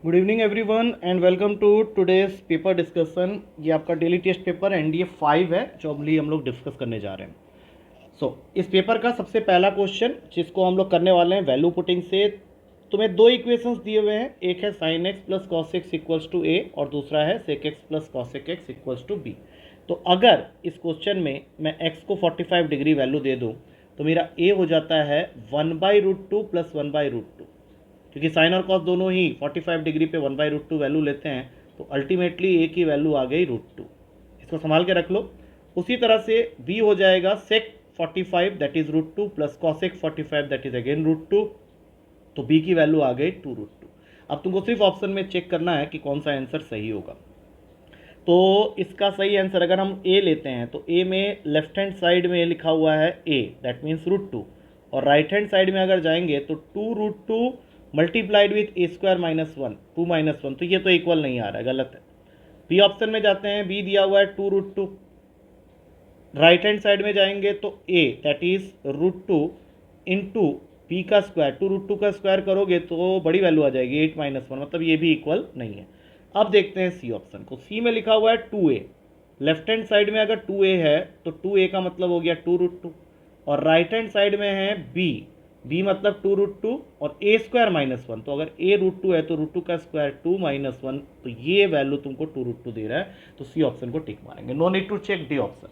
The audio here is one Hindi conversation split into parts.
Good evening everyone and welcome to today's paper discussion. ये आपका डेली टेस्ट पेपर एनडीए 5 है जो अभी हम लोग डिस्कस करने जा रहे हैं। इस पेपर का सबसे पहला क्वेश्चन जिसको हम लोग करने वाले हैं वैल्यू पुटिंग से। तुम्हें दो इक्वेशंस दिए हुए हैं, एक है sine x plus cos x equals to a और दूसरा है sec x plus cosec x equals to b. तो अगर इस क्वेश्चन में मैं एक्स को 45 डिग्री वैल्यू दे दूँ तो मेरा ए हो जाता है 1/√2 प्लस 1/√2, क्योंकि साइन और कॉस दोनों ही 45 डिग्री पे 1/√2 वैल्यू लेते हैं, तो अल्टीमेटली ए की वैल्यू आ गई √2। इसको संभाल के रख लो। उसी तरह से बी हो जाएगा सेक 45 that is √2 plus cosec 45 that is again √2, तो बी की वैल्यू आ गई 2√2। अब तुमको सिर्फ ऑप्शन में चेक करना है कि कौन सा आंसर सही होगा। तो इसका सही आंसर अगर हम ए लेते हैं तो ए में लेफ्ट हैंड साइड में लिखा हुआ है ए दैट मीन्स √2, और राइट हैंड साइड में अगर जाएंगे तो 2√2 multiplied with A square minus 1 2 minus 1, तो ये तो इक्वल नहीं आ रहा है, गलत है। बी ऑप्शन में जाते हैं, बी दिया हुआ है 2√2। राइट हैंड साइड में जाएंगे तो ए दैट इज √2 इंटू बी का स्क्वायर, 2√2 का स्क्वायर करोगे तो बड़ी वैल्यू आ जाएगी 8 माइनस 1, मतलब ये भी इक्वल नहीं है। अब देखते हैं सी ऑप्शन को। सी में लिखा हुआ है 2a, लेफ्ट हैंड साइड में अगर 2a है तो 2a का मतलब हो गया 2√2, और राइट हैंड साइड में है b, b मतलब 2√2 और a स्क्वायर माइनस 1, तो अगर a √2 है तो √2 का स्क्वायर 2 माइनस 1, तो ये वैल्यू तुमको 2√2 दे रहा है, तो सी ऑप्शन को टिक मारेंगे, no need to check D option.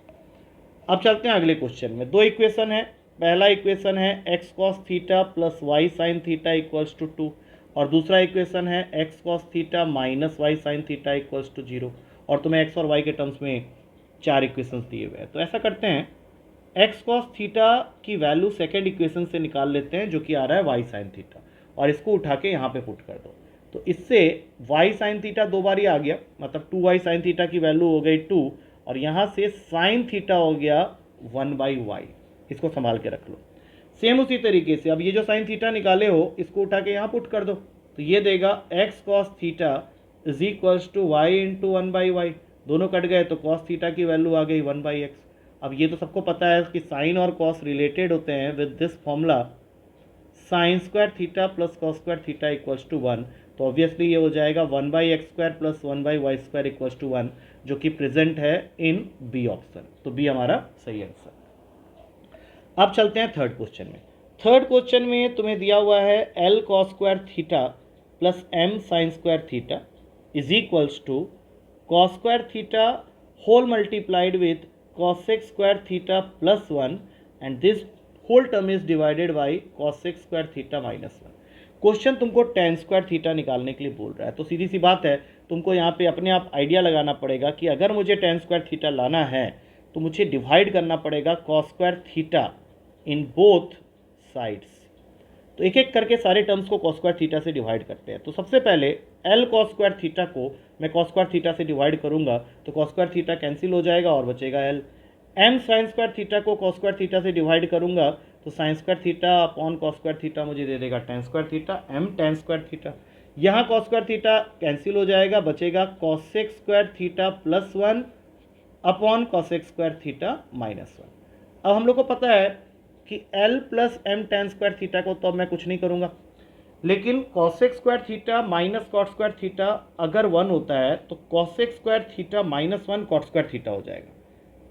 अब चलते हैं अगले क्वेश्चन में। दो इक्वेशन है, पहला इक्वेशन है x cos theta plus y sine theta equals to 2, और दूसरा इक्वेशन है x cos theta minus y sine theta equals to 0, और तुम्हें एक्स और वाई के टर्म्स में चार इक्वेशंस दिए हुए हैं। तो ऐसा करते हैं, एक्स कॉस थीटा की वैल्यू सेकेंड इक्वेशन से निकाल लेते हैं जो कि आ रहा है वाई साइन थीटा, और इसको उठा के यहाँ पे पुट कर दो। तो इससे वाई साइन थीटा दो बार ही आ गया, मतलब 2y साइन थीटा की वैल्यू हो गई 2, और यहाँ से साइन थीटा हो गया 1/y। इसको संभाल के रख लो। सेम उसी तरीके से अब ये जो साइन थीटा निकाले हो इसको उठा के यहाँ पुट कर दो, तो ये देगा x cos theta is equals to y into 1/y। दोनों कट गए तो कॉस थीटा की वैल्यू आ गई 1/x। अब ये तो सबको पता है कि साइन और कॉस रिलेटेड होते हैं with this formula sine square theta plus cos square theta equals to 1, तो ऑब्वियसली ये हो जाएगा 1/x² plus 1/y² equals to 1, जो कि प्रेजेंट है इन बी ऑप्शन, तो बी हमारा सही आंसर। अब चलते हैं थर्ड क्वेश्चन में। थर्ड क्वेश्चन में तुम्हें दिया हुआ है L cos square theta plus M sine square theta is equals to cos square theta whole multiplied with cosec square theta plus 1, and this whole term is divided by cosec square theta minus 1। Question तुमको टेन स्क्वायर थीटा निकालने के लिए बोल रहा है, तो सीधी सी बात है, तुमको यहाँ पे अपने आप आइडिया लगाना पड़ेगा कि अगर मुझे टेन स्क्वायर थीटा लाना है तो मुझे डिवाइड करना पड़ेगा cos square theta in both sides. तो एक एक करके सारे टर्म्स को कॉस स्क्वायर थीटा से डिवाइड करते हैं। तो सबसे पहले एल कॉस स्क्वायर थीटा को मैं कॉस स्क्वायर थीटा से डिवाइड करूंगा तो कॉस स्क्वायर थीटा कैंसिल हो जाएगा और बचेगा L. M sine square theta को कॉस स्क्वायर थीटा से डिवाइड करूंगा तो sine square theta upon cos square theta मुझे दे देगा tan square theta, M tan square theta. यहाँ कॉस स्क्वायर थीटा कैंसिल हो जाएगा, बचेगा cosec square theta plus 1 upon cosec square theta minus 1। अब हम लोग को पता है कि L plus M tan square theta को तो अब मैं कुछ नहीं करूँगा, लेकिन cosec square theta minus cot square theta अगर 1 होता है तो cosec square theta minus 1 cot square theta हो जाएगा।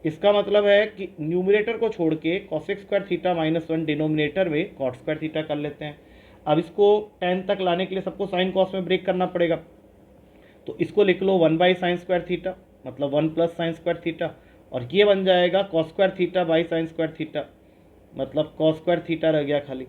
इसका मतलब है कि न्यूमरेटर को छोड़ के cosec square theta minus 1 denominator में कॉट स्क्वायर थीटा कर लेते हैं। अब इसको 10 तक लाने के लिए सबको साइन कॉस में ब्रेक करना पड़ेगा, तो इसको लिख लो 1/साइन स्क्वायर थीटा, मतलब 1 प्लस साइन स्क्वायर थीटा, और ये बन जाएगा cos square theta by sine square theta, मतलब कॉस स्क्वायर थीटा रह गया खाली,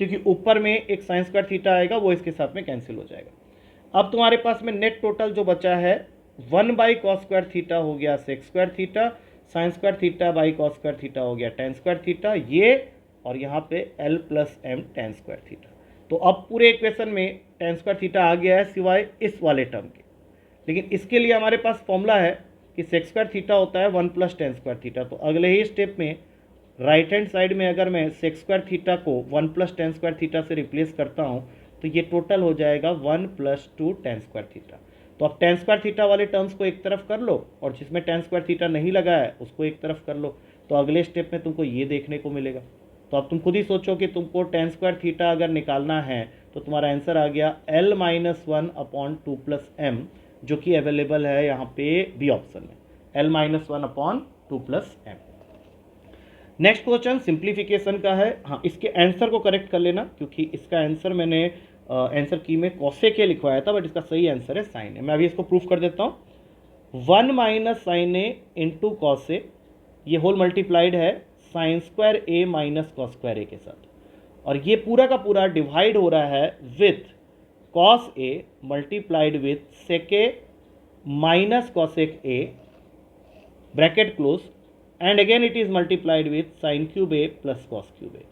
क्योंकि ऊपर में एक साइन स्क्वायर थीटा आएगा वो इसके साथ में कैंसिल हो जाएगा। अब तुम्हारे पास में नेट टोटल जो बचा है 1/कॉस स्क्वायर थीटा हो गया sec square theta, sine square theta by cos square theta हो गया टेन स्क्वायर थीटा, ये और यहाँ पे L plus M tan square theta. तो अब पूरे इक्वेशन में टेन स्क्वायर थीटा आ गया है सिवाय इस वाले टर्म के, लेकिन इसके लिए हमारे पास फॉर्मूला है कि सेक स्क्वायर थीटा होता है 1 प्लस टेन स्क्वायर थीटा। तो अगले ही स्टेप में राइट हैंड साइड में अगर मैं सेक स्क्वायर थीटा को 1 प्लस टेन स्क्वायर थीटा से रिप्लेस करता हूँ तो ये टोटल हो जाएगा 1 प्लस 2 टेन स्क्वायर थीटा। तो अब टेन स्क्वायर थीटा वाले टर्म्स को एक तरफ कर लो और जिसमें टेन स्क्वायर थीटा नहीं लगा है उसको एक तरफ कर लो, तो अगले स्टेप में तुमको ये देखने को मिलेगा। तो अब तुम खुद ही सोचो कि तुमको टेन स्क्वायर थीटा अगर निकालना है तो तुम्हारा आंसर आ गया L minus one upon two plus M, जो कि अवेलेबल है यहाँ पे बी ऑप्शन में, L minus one upon two plus M. Next question simplification का है। हाँ, इसके आंसर को करेक्ट कर लेना, क्योंकि इसका आंसर मैंने आंसर की में कॉसेक ए लिखवाया था, बट इसका सही आंसर है साइन ए। मैं अभी इसको प्रूफ कर देता हूँ। 1 minus sign A into cos A, ये होल मल्टीप्लाइड है sign square a minus cos square ए के साथ, और ये पूरा का पूरा डिवाइड हो रहा है with cos a multiplied with sec a minus cosec a, bracket close, and again it is multiplied with sine cube a plus cos cube a.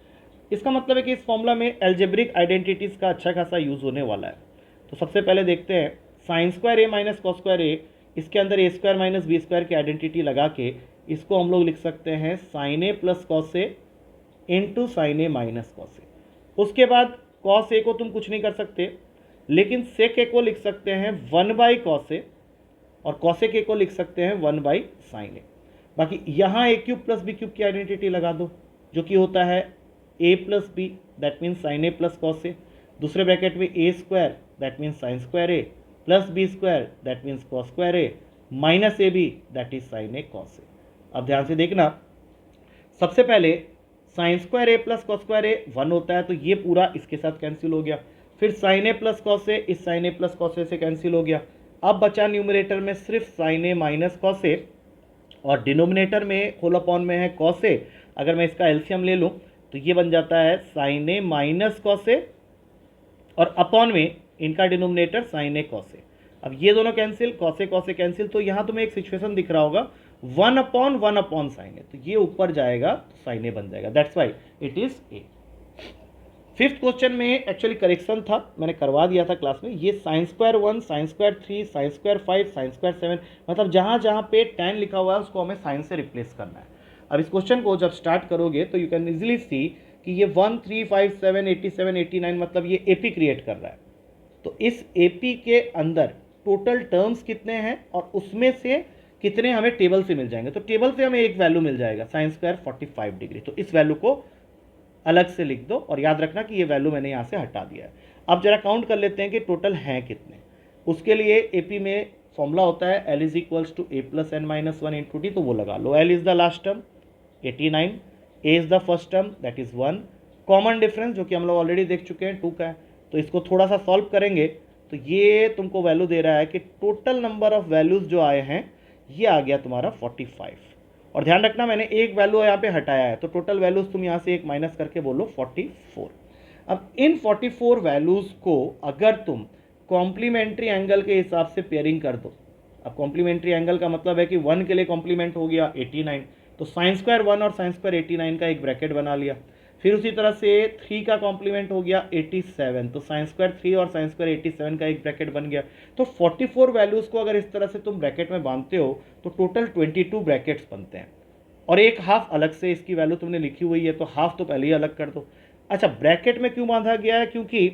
इसका मतलब है कि इस फॉर्मूला में एल्जेब्रिक आइडेंटिटीज का अच्छा खासा यूज होने वाला है। तो सबसे पहले देखते हैं sign square a minus cos square ए, इसके अंदर ए स्क्वायर माइनस बी स्क्वायर की आइडेंटिटी लगा के इसको हम लोग लिख सकते हैं sign a plus cos A into sine A minus cos A. उसके बाद कॉस ए को तुम कुछ नहीं कर सकते, लेकिन सेक ए को लिख सकते हैं 1 बाई कॉस ए, और कॉसेक ए को लिख सकते हैं 1 बाई साइन ए। बाकी यहाँ a cube plus b cube की आइडेंटिटी लगा दो, जो कि होता है a plus b, that means sine a plus cos a. दूसरे ब्रैकेट में a square, that means sine square a, plus b square, that means cos square a, minus a b, that is sine a cos a. अब ध्यान से देखना, सबसे पहले sine square a plus cos square a 1 होता है, तो ये पूरा इसके साथ कैंसिल हो गया। फिर साइन ए प्लस कॉस ए इस साइन ए प्लस कॉस ए से कैंसिल हो गया। अब बचा न्यूमरेटर में सिर्फ sign A minus cos A, और डिनोमिनेटर में होल अपॉन में है कॉस ए। अगर मैं इसका एलसीएम ले लूँ तो ये बन जाता है sign A minus cos A, और अपॉन में इनका denominator sign a cos a. अब ये दोनों कैंसिल, कॉस ए कैंसिल, तो यहाँ तुम्हें एक सिचुएशन दिख रहा होगा 1 अपॉन साइन ए, तो ये ऊपर जाएगा तो साइन ए बन जाएगा, that's why it is a. Fifth question में एक्चुअली करेक्शन था, मैंने करवा दिया था क्लास में। ये sine square 1, sine square 3, sine square 5, sine square 7, मतलब जहाँ जहाँ पे 10 लिखा हुआ है उसको हमें साइन से रिप्लेस करना है। अब इस क्वेश्चन को जब स्टार्ट करोगे तो यू कैन इजीली सी कि ये 1, 3, 5, 7, 87, 89, मतलब ये एपी क्रिएट कर रहा है। तो इस एपी के अंदर टोटल टर्म्स कितने हैं और उसमें से कितने हमें टेबल से मिल जाएंगे। तो टेबल से हमें एक वैल्यू मिल जाएगा साइन स्क्वायर 45 डिग्री, तो इस वैल्यू को अलग से लिख दो, और याद रखना कि ये वैल्यू मैंने यहाँ से हटा दिया है। अब जरा काउंट कर लेते हैं कि टोटल हैं कितने। उसके लिए एपी में फॉर्मूला होता है l is equals to a plus n minus one into t, तो वो लगा लो। L is the last term 89, a is the first term that is 1, common difference जो कि हम लोग ऑलरेडी देख चुके हैं 2 का है, तो इसको थोड़ा सा सॉल्व करेंगे तो ये तुमको वैल्यू दे रहा है कि टोटल नंबर ऑफ वैल्यूज जो आए हैं ये आ गया तुम्हारा 45। और ध्यान रखना मैंने एक वैल्यू यहाँ पे हटाया है, तो टोटल वैल्यूज तुम यहाँ से एक माइनस करके बोलो 44। अब इन 44 वैल्यूज को अगर तुम कॉम्प्लीमेंट्री एंगल के हिसाब से पेयरिंग कर दो, अब कॉम्प्लीमेंट्री एंगल का मतलब है कि 1 के लिए कॉम्प्लीमेंट हो गया 89, तो साइन स्क्वायर 1 और साइन स्क्वायर 89 का एक ब्रैकेट बना लिया। फिर उसी तरह से 3 का कॉम्प्लीमेंट हो गया 87, तो साइन स्क्वायर 3 और साइन स्क्वायर 87 का एक ब्रैकेट बन गया। तो 44 वैल्यूज़ को अगर इस तरह से तुम ब्रैकेट में बांधते हो तो टोटल 22 ब्रैकेट्स बनते हैं, और एक हाफ अलग से इसकी वैल्यू तुमने लिखी हुई है, तो हाफ तो पहले ही अलग कर दो। अच्छा, ब्रैकेट में क्यों बांधा गया है? क्योंकि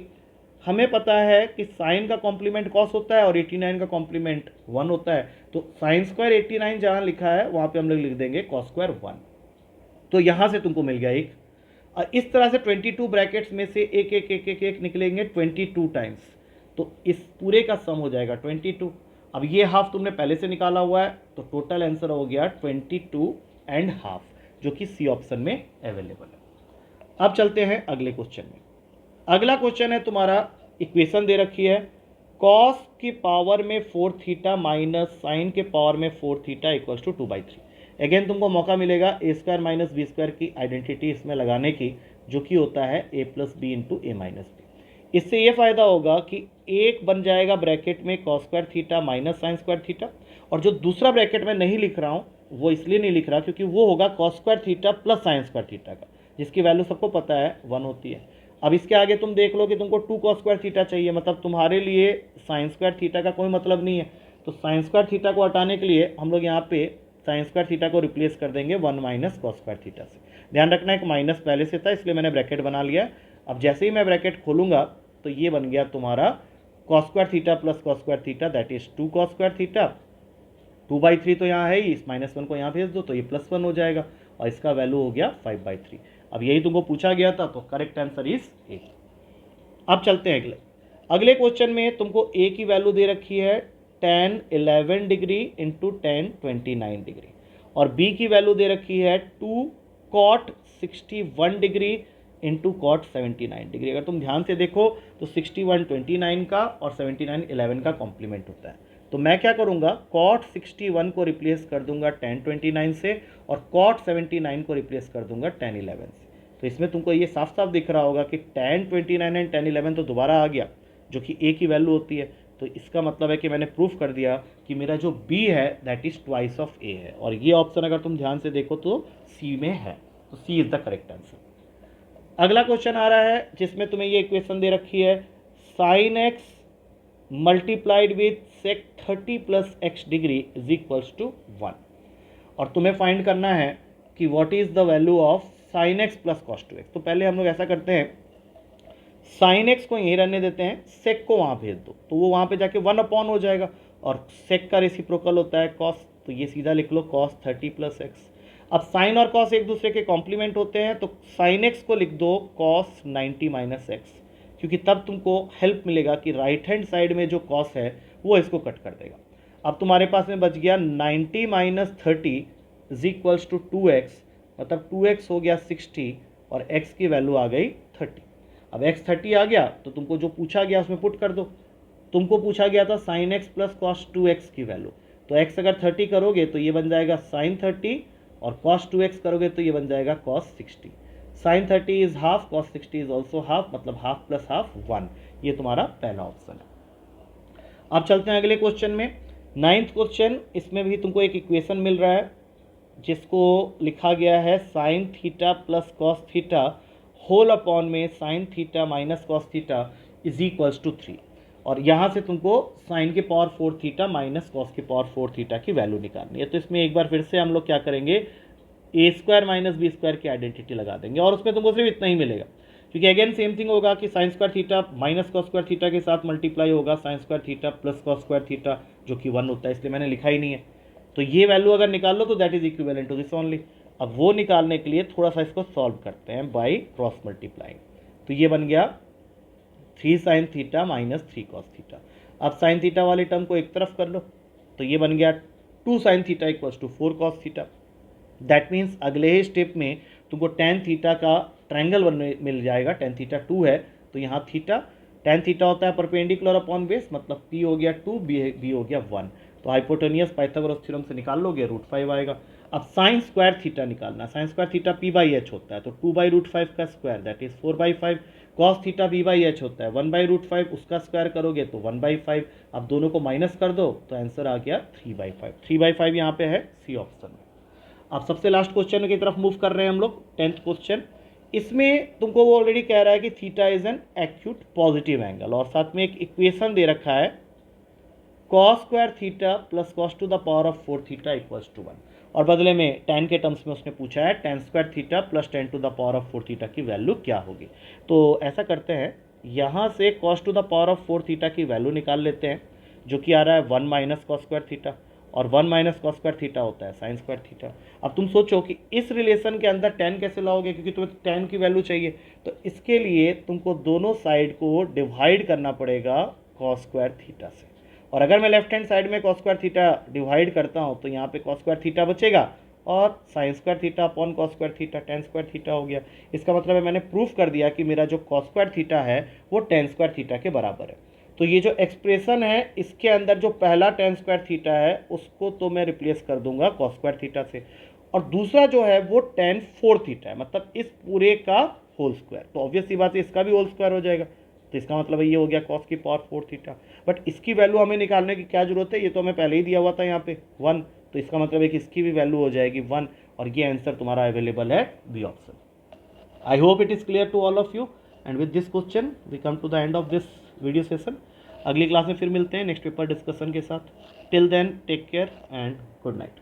हमें पता है कि साइन का कॉम्प्लीमेंट कॉस होता है और 89 का कॉम्प्लीमेंट 1 होता है, तो साइन स्क्वायर 89 जहाँ लिखा है वहाँ पे हम लोग लिख देंगे कॉस स्क्वायर 1, तो यहाँ से तुमको मिल गया एक। और इस तरह से 22 ब्रैकेट्स में से एक एक एक एक एक निकलेंगे 22 टाइम्स, तो इस पूरे का सम हो जाएगा 22। अब ये हाफ तुमने पहले से निकाला हुआ है, तो टोटल आंसर हो गया 22.5, जो कि सी ऑप्शन में अवेलेबल है। अब चलते हैं अगले क्वेश्चन में। अगला क्वेश्चन है तुम्हारा, इक्वेशन दे रखी है कॉस की पावर में 4 थीटा माइनस साइन के पावर में 4 थीटा इक्वल्स टू 2/3। अगेन तुमको मौका मिलेगा ए स्क्वायर माइनस बी स्क्वायर की आइडेंटिटी इसमें लगाने की, जो कि होता है a plus B into A minus B. इससे ये फ़ायदा होगा कि एक बन जाएगा ब्रैकेट में cos square theta minus sign square theta, और जो दूसरा ब्रैकेट में नहीं लिख रहा हूँ वो इसलिए नहीं लिख रहा क्योंकि वो होगा cos square theta plus sign square theta का, जिसकी वैल्यू सबको पता है 1 होती है। अब इसके आगे तुम देख लो कि तुमको 2 कॉस स्क्वायर थीटा चाहिए, मतलब तुम्हारे लिए साइन स्क्वायर थीटा का कोई मतलब नहीं है, तो साइन स्क्वायर थीटा को हटाने के लिए हम लोग यहाँ पे साइन स्क्वायर थीटा को रिप्लेस कर देंगे 1 माइनस कॉस स्क्वायर थीटा से। ध्यान रखना एक माइनस पहले से था, इसलिए मैंने ब्रैकेट बना लिया। अब जैसे ही मैं ब्रैकेट खोलूँगा तो ये बन गया तुम्हारा cos square theta plus cos square theta that is 2 cos square theta, 2/3 तो यहाँ है ही, इस -1 को यहाँ भेज दो तो ये +1 हो जाएगा, और इसका वैल्यू हो गया 5/3। अब यही तुमको पूछा गया था, तो करेक्ट आंसर इज ए। अब चलते हैं अगले क्वेश्चन में तुमको ए की वैल्यू दे रखी है 10 11 डिग्री इंटू 10 29 डिग्री, और बी की वैल्यू दे रखी है 2 cot 61 degree into cot 79 degree. अगर तुम ध्यान से देखो तो 61 29 का और 79 11 का कॉम्प्लीमेंट होता है। तो मैं क्या करूँगा, कॉट 61 को रिप्लेस कर दूंगा 10 29 से, और कॉट 79 को रिप्लेस कर दूंगा 10 11 से। तो इसमें तुमको ये साफ साफ दिख रहा होगा कि 10 29 एंड 10 11 तो दोबारा आ गया, जो कि ए की वैल्यू होती है। तो इसका मतलब है कि मैंने प्रूफ कर दिया कि मेरा जो बी है दैट इज ट्वाइस ऑफ ए है, और ये ऑप्शन अगर तुम ध्यान से देखो तो सी में है। तो C is the correct answer. अगला क्वेश्चन आ रहा है जिसमें तुम्हें ये इक्वेशन दे रखी है sine x multiplied with sec 30 plus x degree is equals to 1, और तुम्हें फाइंड करना है कि what is the value of sine x plus cos 2x। तो पहले हम लोग ऐसा करते हैं, साइन एक्स को यहीं रहने देते हैं, सेक को वहाँ भेज दो तो वो वहाँ पे जाके 1 हो जाएगा, और सेक का रेसिप्रोकल होता है कॉस, तो ये सीधा लिख लो कॉस 30 प्लस एक्स। अब साइन और कॉस एक दूसरे के कॉम्प्लीमेंट होते हैं, तो साइन एक्स को लिख दो कॉस 90 माइनस एक्स, क्योंकि तब तुमको हेल्प मिलेगा कि राइट हैंड साइड में जो कॉस है वो इसको कट कर देगा। अब तुम्हारे पास में बच गया 90 minus 30 is equals to 2x, मतलब 2x हो गया 60 और x की वैल्यू आ गई 30। अब x 30 आ गया तो तुमको जो पूछा गया उसमें पुट कर दो। तुमको पूछा गया था sign x plus cos 2x की वैल्यू, तो x अगर 30 करोगे तो ये बन जाएगा साइन 30, और cos 2x करोगे तो ये बन जाएगा cos 60। Sine 30 is half, cos 60 is also half, मतलब हाफ प्लस हाफ 1। ये तुम्हारा पहला ऑप्शन है। अब चलते हैं अगले क्वेश्चन में, 9th क्वेश्चन। इसमें भी तुमको एक इक्वेशन मिल रहा है जिसको लिखा गया है sine theta plus cos theta whole upon में sine theta minus cos theta is equals to 3, और यहाँ से तुमको साइन के पावर 4 थीटा माइनस कॉस के पावर 4 थीटा की वैल्यू निकालनी है। तो इसमें एक बार फिर से हम लोग क्या करेंगे, ए स्क्वायर माइनस बी स्क्वायर की आइडेंटिटी लगा देंगे, और उसमें तुमको सिर्फ इतना ही मिलेगा, क्योंकि अगेन सेम थिंग होगा कि sign square theta minus cos square theta के साथ मल्टीप्लाई होगा sign square theta plus cos square theta, जो कि 1 होता है, इसलिए मैंने लिखा ही नहीं है। तो ये वैल्यू अगर निकाल लो तो that is equivalent to this only. अब वो निकालने के लिए थोड़ा सा इसको सॉल्व करते हैं बाय क्रॉस मल्टीप्लाइंग। तो ये बन गया 3 sign theta minus 3 cos theta. अब साइन थीटा वाले टर्म को एक तरफ कर लो, तो ये बन गया 2 sine theta equals to 4 cos theta. That means अगले ही स्टेप में तुमको टेन थीटा का ट्रायंगल मिल जाएगा। टेन थीटा 2 है तो यहाँ थीटा, टेन थीटा होता है परपेंडिकुलर अपॉन बेस, मतलब p हो गया 2, b हो गया 1। तो हाइपोटेनियस पाइथागोरस थ्योरम से निकाल लोगे, √5 आएगा। अब साइन स्क्वायर थीटा निकालना, साइन स्क्वायर थीटा p/h होता है, तो 2/√5 का square that is 4/5। Cos theta b/h होता है 1/√5, उसका स्क्वायर करोगे तो 1/5। अब दोनों को माइनस कर दो तो आंसर आ गया 3/5। 3/5 यहाँ पे है सी ऑप्शन में। अब सबसे लास्ट क्वेश्चन की तरफ मूव कर रहे हैं हम लोग, 10th क्वेश्चन। इसमें तुमको वो ऑलरेडी कह रहा है कि theta is an acute positive angle, और साथ में एक इक्वेशन दे रखा है cos square theta plus cos to the power of 4 theta equals to 1, और बदले में tan के टर्म्स में उसने पूछा है tan square theta plus tan to the power of 4 theta की वैल्यू क्या होगी। तो ऐसा करते हैं, यहाँ से cos to the power of 4 theta की वैल्यू निकाल लेते हैं, जो कि आ रहा है 1 माइनस कॉस स्क्वायर थीटा, और 1 माइनस कॉस स्क्वायर थीटा होता है साइन स्क्वायर थीटा। अब तुम सोचो कि इस रिलेशन के अंदर tan कैसे लाओगे, क्योंकि तुम्हें tan की वैल्यू चाहिए। तो इसके लिए तुमको दोनों साइड को डिवाइड करना पड़ेगा कॉस स्क्वायर थीटा से, और अगर मैं लेफ्ट हैंड साइड में कॉस स्क्वायर थीटा डिवाइड करता हूँ तो यहाँ पे कॉस स्क्वायर थीटा बचेगा, और sign square theta upon cos square theta tan square theta हो गया। इसका मतलब है मैंने प्रूफ कर दिया कि मेरा जो कॉस स्क्वायर थीटा है वो tan स्क्वायर थीटा के बराबर है। तो ये जो एक्सप्रेशन है इसके अंदर जो पहला tan स्क्वायर थीटा है उसको तो मैं रिप्लेस कर दूंगा कॉस स्क्वायर थीटा से, और दूसरा जो है वो tan 4 थीटा है, मतलब इस पूरे का होल स्क्वायर। तो ऑब्वियस सी बात है इसका भी होल स्क्वायर हो जाएगा, तो इसका मतलब ये हो गया कॉस की पावर 4 थीटा। बट इसकी वैल्यू हमें निकालने की क्या जरूरत है, ये तो हमें पहले ही दिया हुआ था यहाँ पे 1, तो इसका मतलब है कि इसकी भी वैल्यू हो जाएगी 1, और ये आंसर तुम्हारा अवेलेबल है B option. I hope it is clear to all of you, and with this question we come to the end of this video session. अगली क्लास में फिर मिलते हैं नेक्स्ट पेपर डिस्कशन के साथ। Till then take care and good night.